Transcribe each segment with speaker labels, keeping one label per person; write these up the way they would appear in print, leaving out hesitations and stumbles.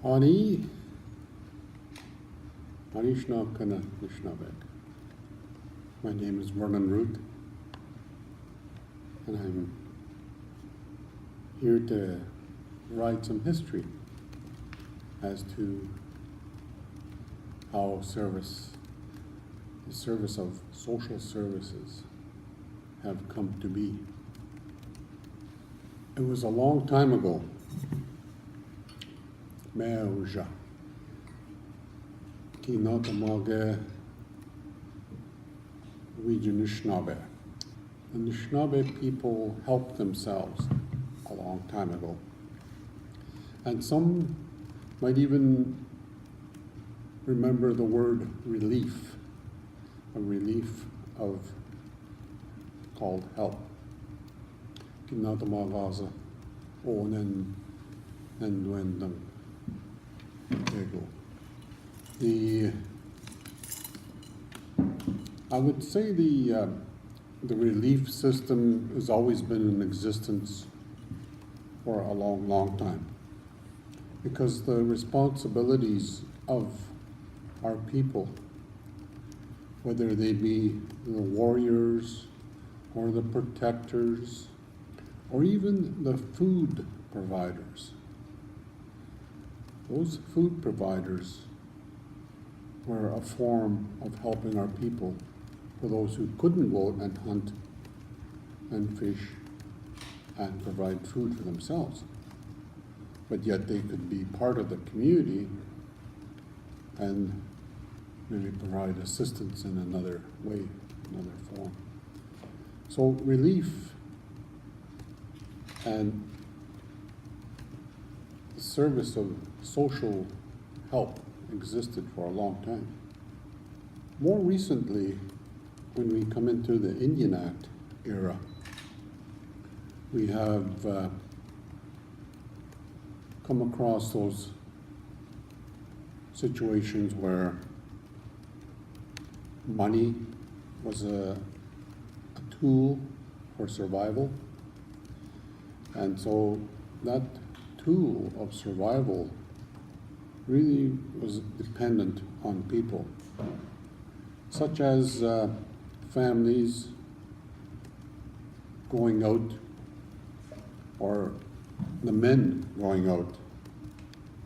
Speaker 1: Ani, Anishnakana Nishnabek. My name is Vernon Root, and I'm here to write some history as to how the service of social services have come to be. It was a long time ago. Meuja. Kinotamaga Anishinaabe. The Anishinaabe people helped themselves a long time ago. And some might even remember the word relief, a relief of called help. Kinatamagaza onen nendwendang. There you go. I would say the relief system has always been in existence for a long, long time, because the responsibilities of our people, whether they be the warriors or the protectors or even the food providers, those food providers were a form of helping our people, for those who couldn't go out and hunt and fish and provide food for themselves. But yet they could be part of the community and really provide assistance in another way, another form. So relief and the service of social help existed for a long time. More recently, when we come into the Indian Act era, we have come across those situations where money was a tool for survival, and so that tool of survival really was dependent on people, such as families going out, or the men going out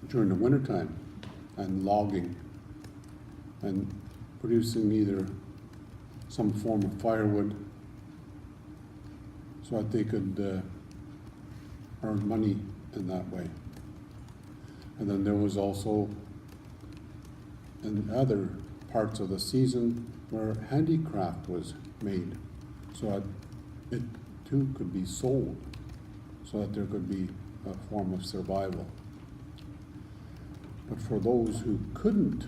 Speaker 1: during the wintertime and logging and producing either some form of firewood so that they could earn money in that way. And then there was also in other parts of the season where handicraft was made, so that it too could be sold, so that there could be a form of survival. But for those who couldn't,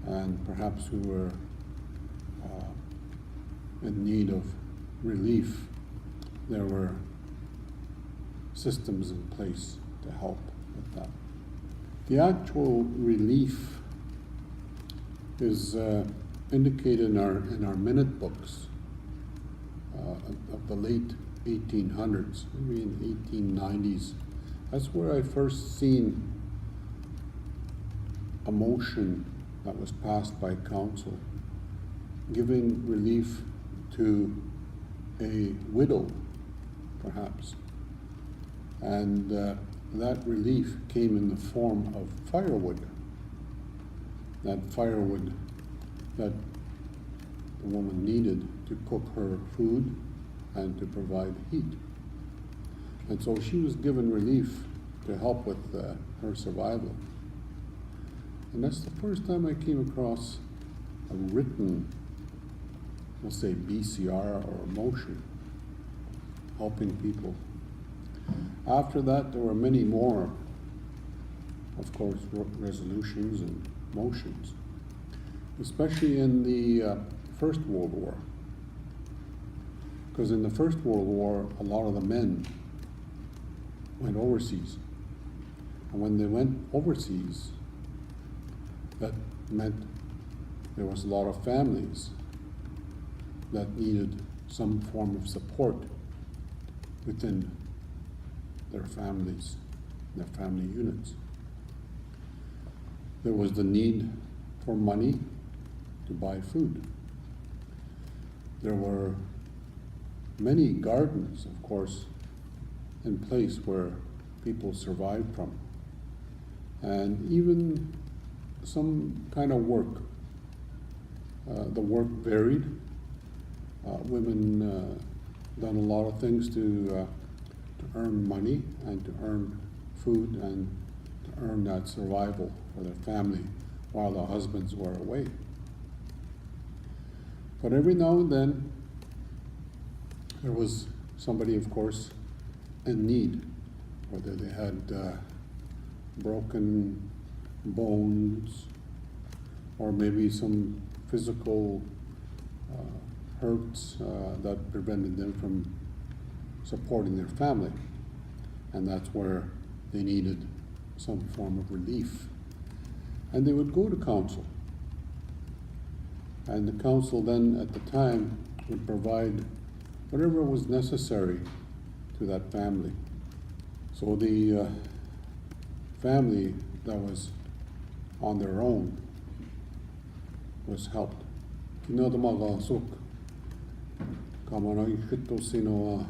Speaker 1: and perhaps who were in need of relief, there were systems in place to help with that. The actual relief is indicated in our minute books of the late 1800s, maybe in 1890s. That's where I first seen a motion that was passed by council giving relief to a widow, perhaps. And that relief came in the form of firewood. That firewood that the woman needed to cook her food and to provide heat. And so she was given relief to help with her survival. And that's the first time I came across a written, let's say BCR or a motion helping people. After that, there were many more, of course, resolutions and motions, especially in the First World War. Because in the First World War, a lot of the men went overseas. And when they went overseas, that meant there was a lot of families that needed some form of support within their families, their family units. there was the need for money to buy food. There were many gardens, of course, in place where people survived from, and even some kind of work. The work varied. Women done a lot of things to earn money and to earn food and to earn that survival for their family while the husbands were away. But every now and then, there was somebody, of course, in need, whether they had broken bones or maybe some physical hurts that prevented them from supporting their family. And that's where they needed some form of relief. And they would go to council. And the council then, at the time, would provide whatever was necessary to that family. So the family that was on their own was helped. Kinadamagasuk, Kamana Ikitosinoa,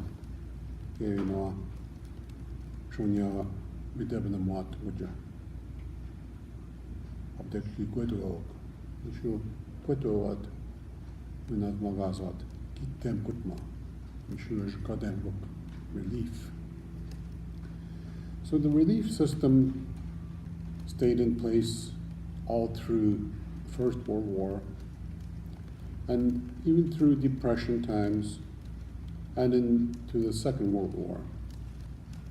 Speaker 1: Gavinoa, Shunya, Videbanamat, Muja. Abdeki Quetuok, Mishu Quetuat, Minat Magazat, Kitem Kutma, Mishu Kadem Book, relief. So the relief system stayed in place all through the First World War and even through Depression times and into the Second World War.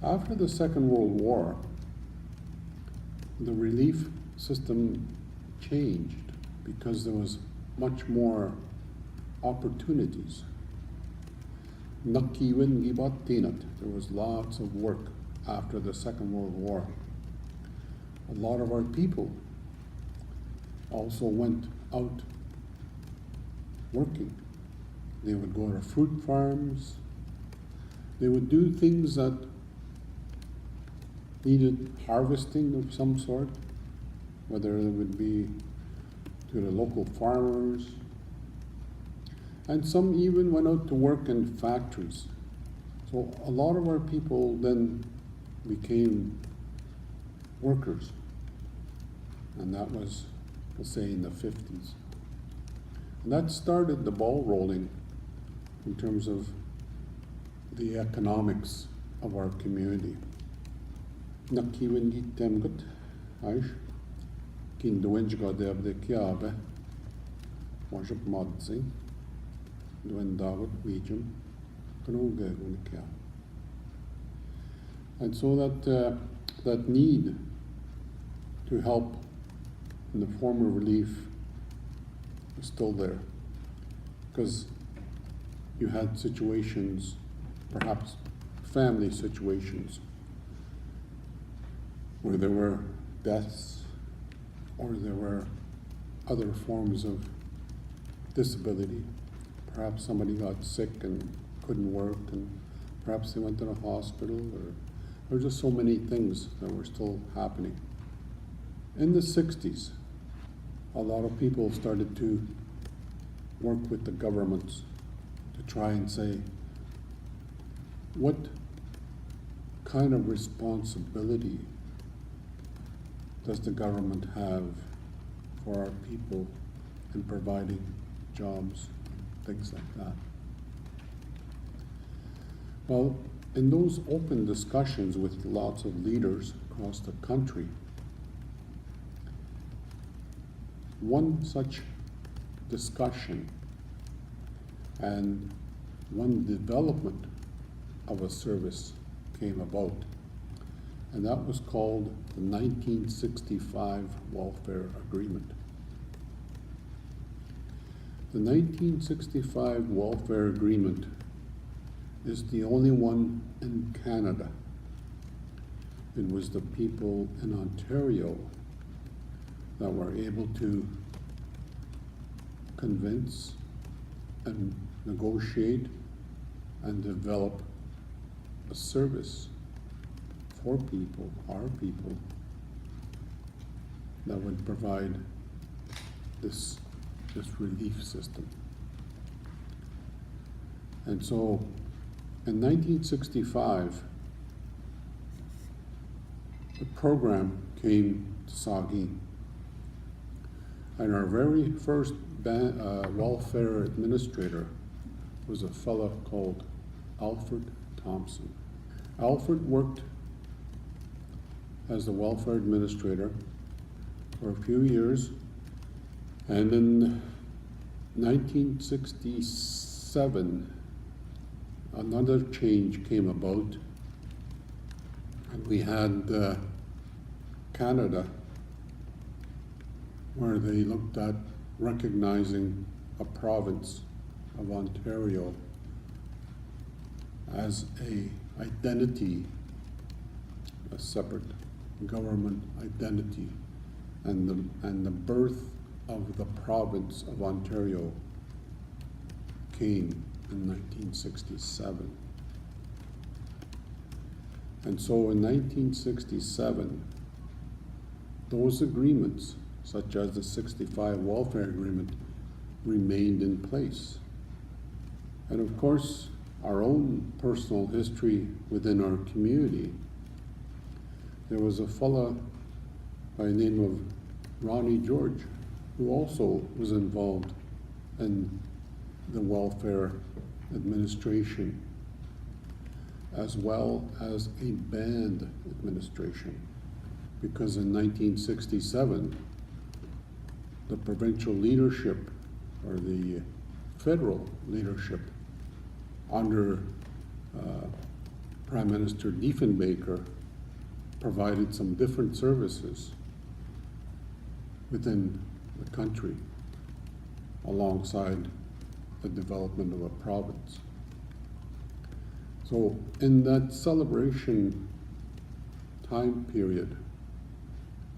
Speaker 1: After the Second World War, the relief system changed because there was much more opportunities. Nakiwin gibatinat, there was lots of work after the Second World War. A lot of our people also went out working. They would go to fruit farms. They would do things that needed harvesting of some sort, whether it would be to the local farmers. And some even went out to work in factories. So a lot of our people then became workers. And that was, let's say, in the 50s. And that started the ball rolling in terms of the economics of our community. Nakiwin gitemgut, aish, kindoenjga debde kiabe, wajab modsing, duen dagut wijum, kanogegun kia. And so that need to help in the form of relief was still there, because you had situations, perhaps family situations, where there were deaths or there were other forms of disability. Perhaps somebody got sick and couldn't work, and perhaps they went to the hospital, or there were just so many things that were still happening. In the 60s, a lot of people started to work with the governments to try and say, what kind of responsibility does the government have for our people in providing jobs, things like that? Well, in those open discussions with lots of leaders across the country, one such discussion and one development of a service came about, and that was called the 1965 Welfare Agreement. The 1965 Welfare Agreement is the only one in Canada. It was the people in Ontario that were able to convince and negotiate and develop a service for people, our people, that would provide this relief system. And so in 1965, the program came to Saugeen. And our very first welfare administrator was a fellow called Alfred Thompson. Alfred worked as the welfare administrator for a few years, and in 1967, another change came about, and we had Canada, where they looked at recognizing a province of Ontario as a identity, a separate government identity, and the birth of the province of Ontario came in 1967. And so in 1967, those agreements, such as the 65 welfare agreement, remained in place. And of course, our own personal history within our community. There was a fella by the name of Ronnie George, who also was involved in the welfare administration, as well as a band administration. Because in 1967, the provincial leadership, or the federal leadership, under Prime Minister Diefenbaker, provided some different services within the country alongside the development of a province. So in that celebration time period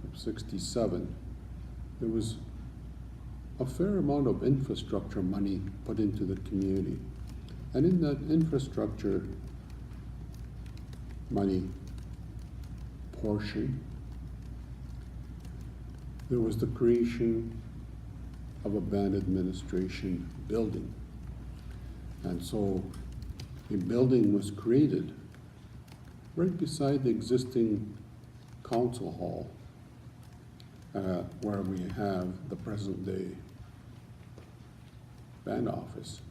Speaker 1: of 67, there was a fair amount of infrastructure money put into the community. And in that infrastructure money portion, there was the creation of a band administration building. And so a building was created right beside the existing council hall, where we have the present day band office.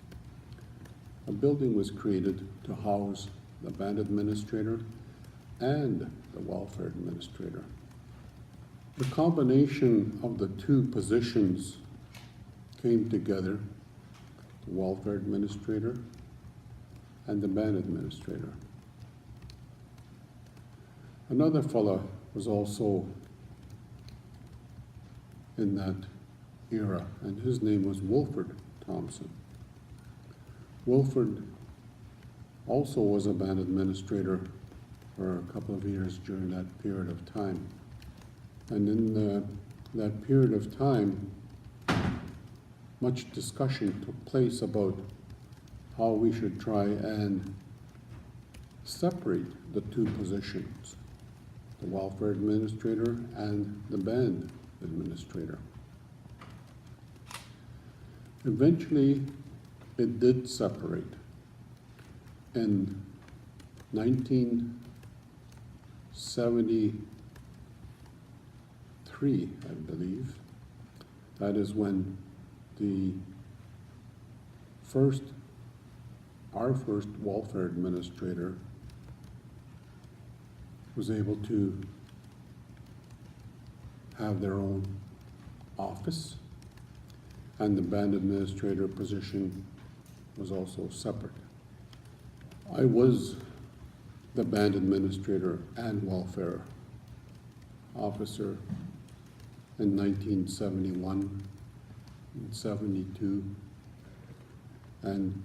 Speaker 1: A building was created to house the band administrator and the welfare administrator. The combination of the two positions came together, the welfare administrator and the band administrator. Another fella was also in that era, and his name was Wilfred Thompson. Wilfred also was a band administrator for a couple of years during that period of time. And in that period of time, much discussion took place about how we should try and separate the two positions, the welfare administrator and the band administrator. Eventually, it did separate. In 1973, I believe, that is when our first welfare administrator was able to have their own office, and the band administrator position was also separate. I was the band administrator and welfare officer in 1971 and 72, and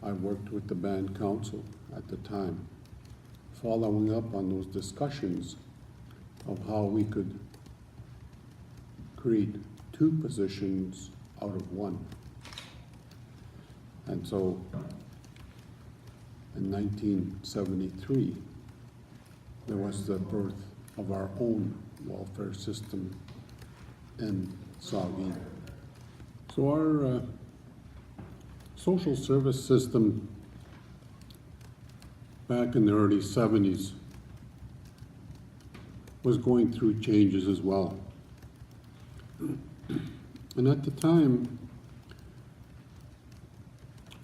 Speaker 1: I worked with the band council at the time, following up on those discussions of how we could create two positions out of one. And so in 1973, there was the birth of our own welfare system and Saugeen. So our social service system back in the early 70s was going through changes as well. And at the time,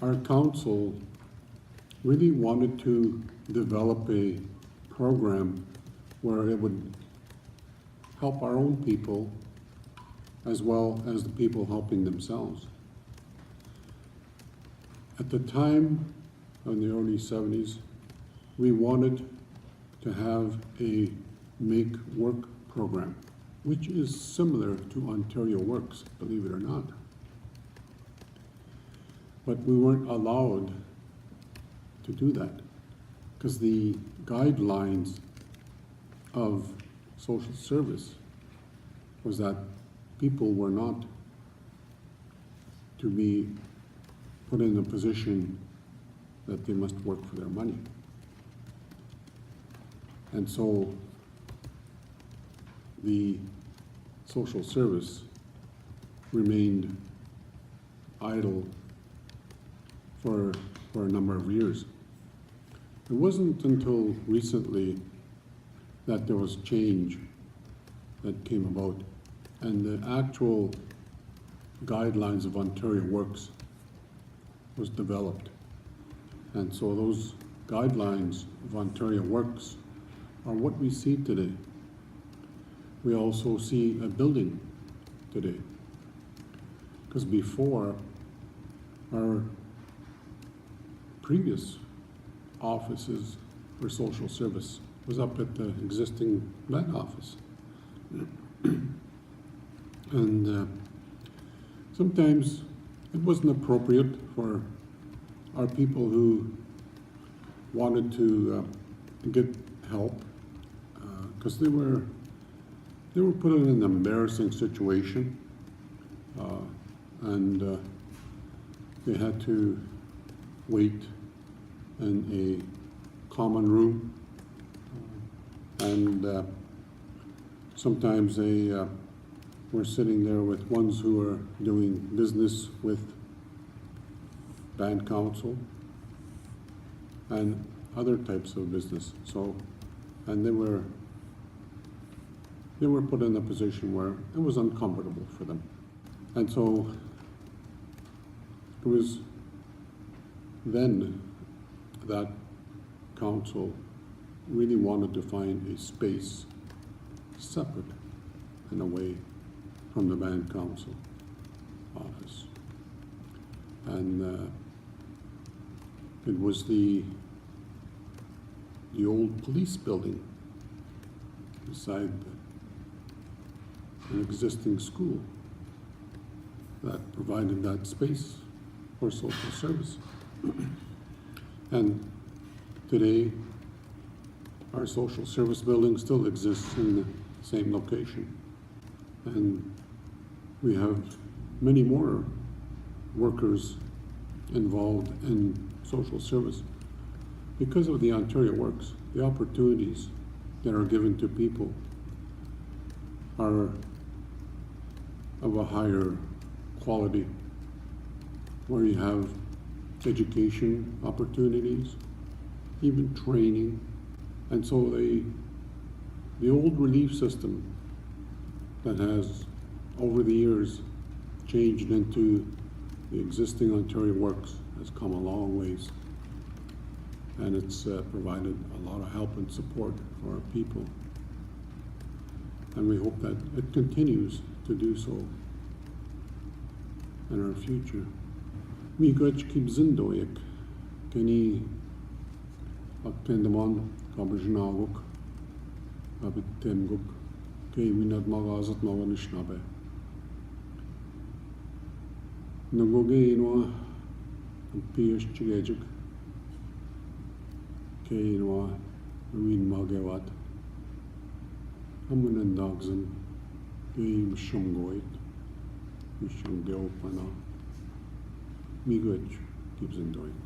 Speaker 1: our council really wanted to develop a program where it would help our own people as well as the people helping themselves. At the time, in the early 70s, we wanted to have a Make Work program, which is similar to Ontario Works, believe it or not. But we weren't allowed to do that because the guidelines of social service was that people were not to be put in a position that they must work for their money. And so the social service remained idle for a number of years. It wasn't until recently that there was change that came about, and the actual guidelines of Ontario Works was developed. And so those guidelines of Ontario Works are what we see today. We also see a building today. Because before, our previous offices for social service was up at the existing Met office. And sometimes it wasn't appropriate for our people who wanted to get help because they were put in an embarrassing situation, and they had to wait in a common room, and sometimes they were sitting there with ones who were doing business with band council and other types of business. So, and they were put in a position where it was uncomfortable for them. And so it was then that council really wanted to find a space separate in a way from the band council office. And it was the old police building beside an existing school that provided that space for social service. And today, our social service building still exists in the same location. And we have many more workers involved in social service. Because of the Ontario Works, the opportunities that are given to people are of a higher quality, where you have education opportunities, even training. And so the old relief system that has over the years changed into the existing Ontario Works has come a long ways, and it's provided a lot of help and support for our people, and we hope that it continues to do so in our future. Mi gwech kib zindoik keni attendamon kabajnaguk abitemguk kei minad magazat maganishnabe Nagogeinwa Piers Chigajik Kainwa Win Magawat Amunandagzam Game Shumgoit Mishum Geopana Migwich Gibbs and Doik.